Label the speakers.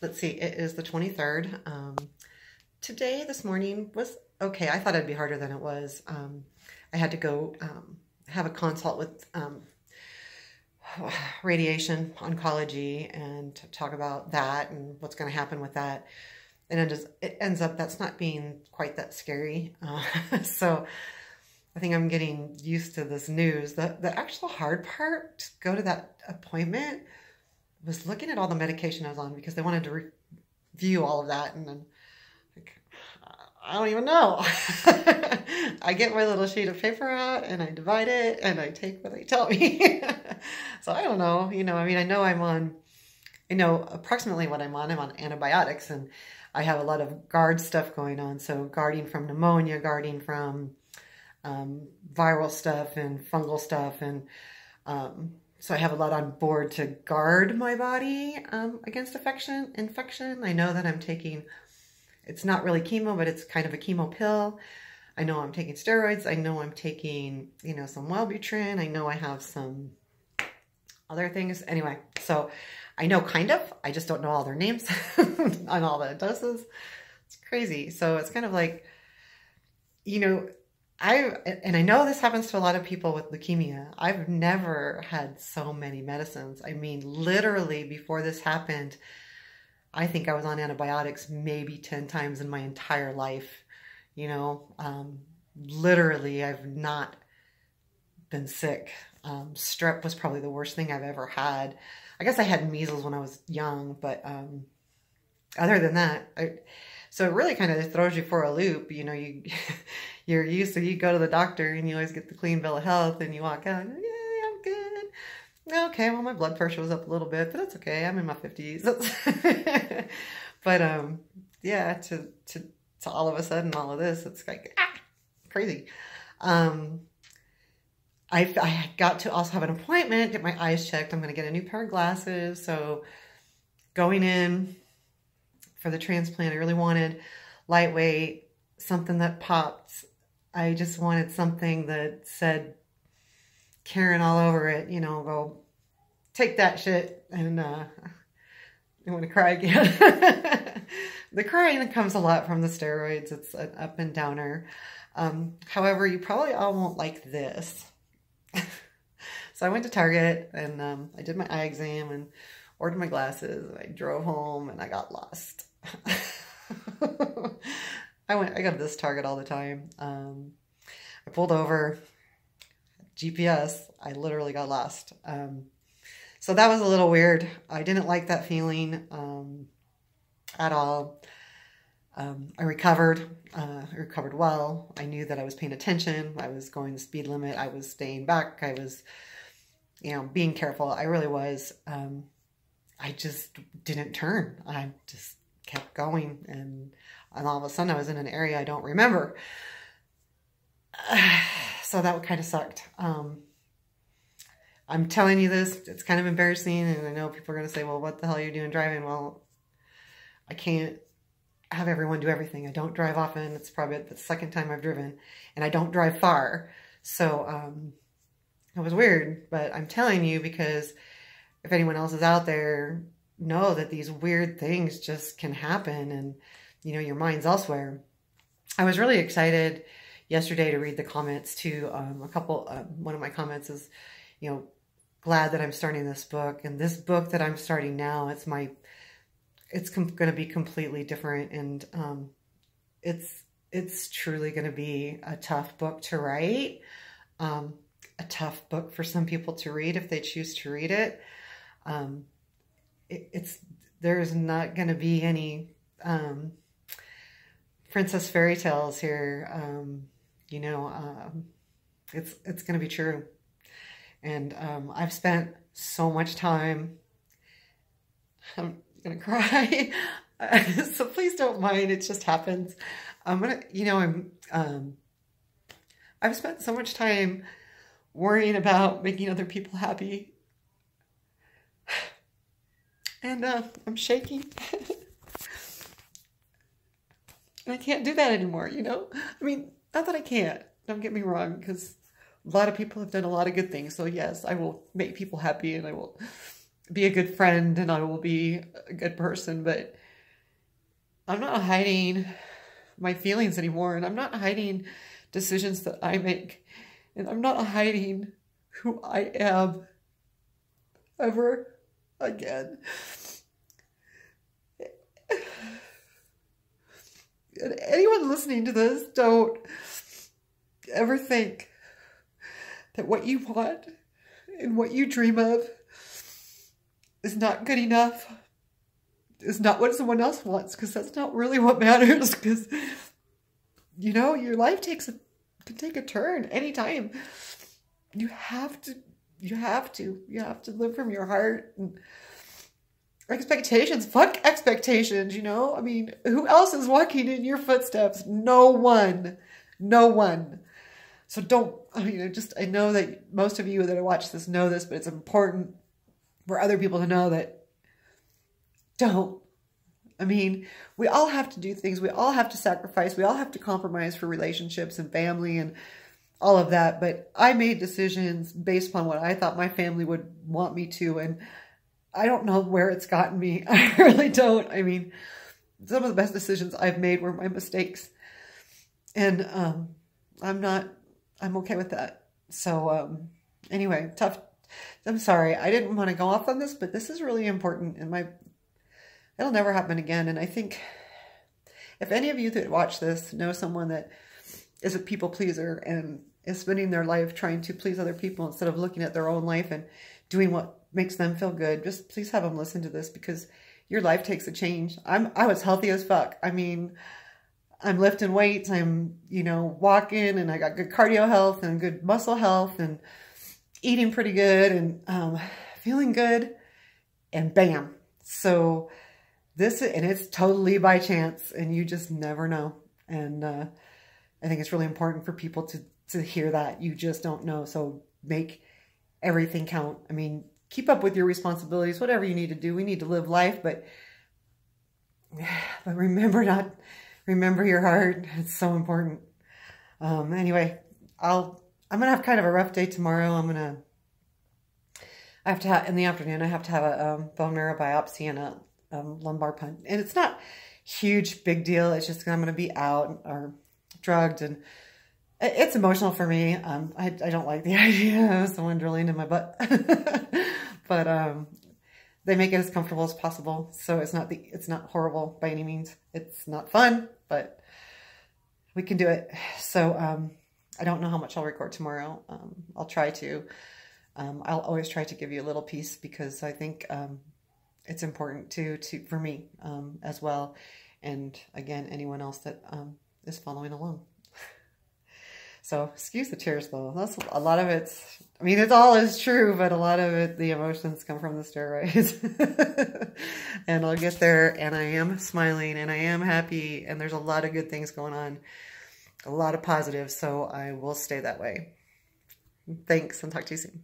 Speaker 1: Let's see, it is the 23rd. Today, this morning was okay. I thought it'd be harder than it was. I had to go have a consult with radiation oncology and talk about that and what's going to happen with that. And it ends up that's not being quite that scary. So I think I'm getting used to this news. The actual hard part to go to that appointment was looking at all the medication I was on because they wanted to review all of that. And then like, I don't even know. I get my little sheet of paper out and I divide it and I take what they tell me. So I don't know, I mean, I know approximately what I'm on. I'm on antibiotics and I have a lot of guard stuff going on. So guarding from pneumonia, guarding from viral stuff and fungal stuff. And so I have a lot on board to guard my body against infection. I know that I'm taking, it's not really chemo, but it's kind of a chemo pill. I know I'm taking steroids. I know I'm taking, some Wellbutrin. I know I have some other things. Anyway, so I know kind of, I just don't know all their names on all the doses. It's crazy. So it's kind of like, I know this happens to a lot of people with leukemia. I've never had so many medicines. I mean, literally before this happened, I think I was on antibiotics maybe 10 times in my entire life. Literally, I've not been sick. Strep was probably the worst thing I've ever had. I guess I had measles when I was young, but other than that, so it really kind of throws you for a loop. You're used to, you go to the doctor and you always get the clean bill of health and you walk out, yeah, I'm good. Okay, well, my blood pressure was up a little bit, but that's okay. I'm in my 50s. But yeah, to all of a sudden, all of this, it's like, crazy. I got to also have an appointment, get my eyes checked. I'm going to get a new pair of glasses. So going in for the transplant, I really wanted lightweight, something that popped. I just wanted something that said Karen all over it, go take that shit. And I want to cry again. The crying comes a lot from the steroids. It's an up and downer. However, you probably all won't like this. So I went to Target and I did my eye exam and ordered my glasses. I drove home and I got lost. I go to this Target all the time. I pulled over, GPS, I literally got lost. So that was a little weird. I didn't like that feeling at all. I recovered well. I knew that I was paying attention. I was going the speed limit. I was staying back. I was, being careful. I really was. I just didn't turn. I just kept going. And all of a sudden I was in an area I don't remember. So that kind of sucked. I'm telling you this, it's kind of embarrassing. And I know people are going to say, well, what the hell are you doing driving? Well, I can't have everyone do everything. I don't drive often. It's probably the second time I've driven and I don't drive far. So, it was weird, but I'm telling you because if anyone else is out there, know that these weird things just can happen and, your mind's elsewhere. I was really excited yesterday to read the comments to one of my comments is, glad that I'm starting this book. And this book that I'm starting now, it's going to be completely different. And it's truly going to be a tough book to write, a tough book for some people to read if they choose to read it. There's not going to be any princess fairy tales here. It's going to be true. And I've spent so much time. I'm going to cry. So please don't mind. It just happens. I've spent so much time worrying about making other people happy. And I'm shaking. And I can't do that anymore, I mean, not that I can't. Don't get me wrong, because a lot of people have done a lot of good things. So yes, I will make people happy and I will be a good friend and I will be a good person, but I'm not hiding my feelings anymore, and I'm not hiding decisions that I make, and I'm not hiding who I am ever again. And anyone listening to this, don't ever think that what you want and what you dream of is not good enough, is not what someone else wants, because that's not really what matters. Because, you know, your life can take a turn anytime. You have to live from your heart. And expectations, fuck expectations, you know? I mean, who else is walking in your footsteps? No one. So don't, I know that most of you that watch this know this, but it's important for other people to know that don't. I mean, we all have to do things. We all have to sacrifice. We all have to compromise for relationships and family and all of that. But I made decisions based upon what I thought my family would want me to. And I don't know where it's gotten me. I really don't. I mean, some of the best decisions I've made were my mistakes. And I'm okay with that. So anyway, I'm sorry. I didn't want to go off on this, but this is really important. And it'll never happen again. And I think if any of you that watch this know someone that is a people pleaser and is spending their life trying to please other people instead of looking at their own life and doing what makes them feel good, just please have them listen to this, because your life takes a change. I was healthy as fuck. I mean, I'm lifting weights, I'm, walking, and I got good cardio health and good muscle health and eating pretty good and feeling good, and bam. So and it's totally by chance, and you just never know. And I think it's really important for people to hear that. You just don't know. So make everything count. I mean, keep up with your responsibilities, whatever you need to do. We need to live life, but remember your heart. It's so important. Anyway, I'm going to have kind of a rough day tomorrow. In the afternoon, I have to have a bone marrow biopsy and a lumbar puncture. And it's not huge, big deal. It's just I'm going to be out or drugged, and it's emotional for me. I don't like the idea of someone drilling in my butt, but they make it as comfortable as possible. So it's not horrible by any means. It's not fun, but we can do it. So I don't know how much I'll record tomorrow. I'll try to. I'll always try to give you a little piece, because I think it's important for me as well. And again, anyone else that is following along. So excuse the tears though. That's a lot of it all is true, but a lot of it, the emotions come from the steroids. And I'll get there, and I am smiling and I am happy, and there's a lot of good things going on, a lot of positives. So I will stay that way. Thanks, and talk to you soon.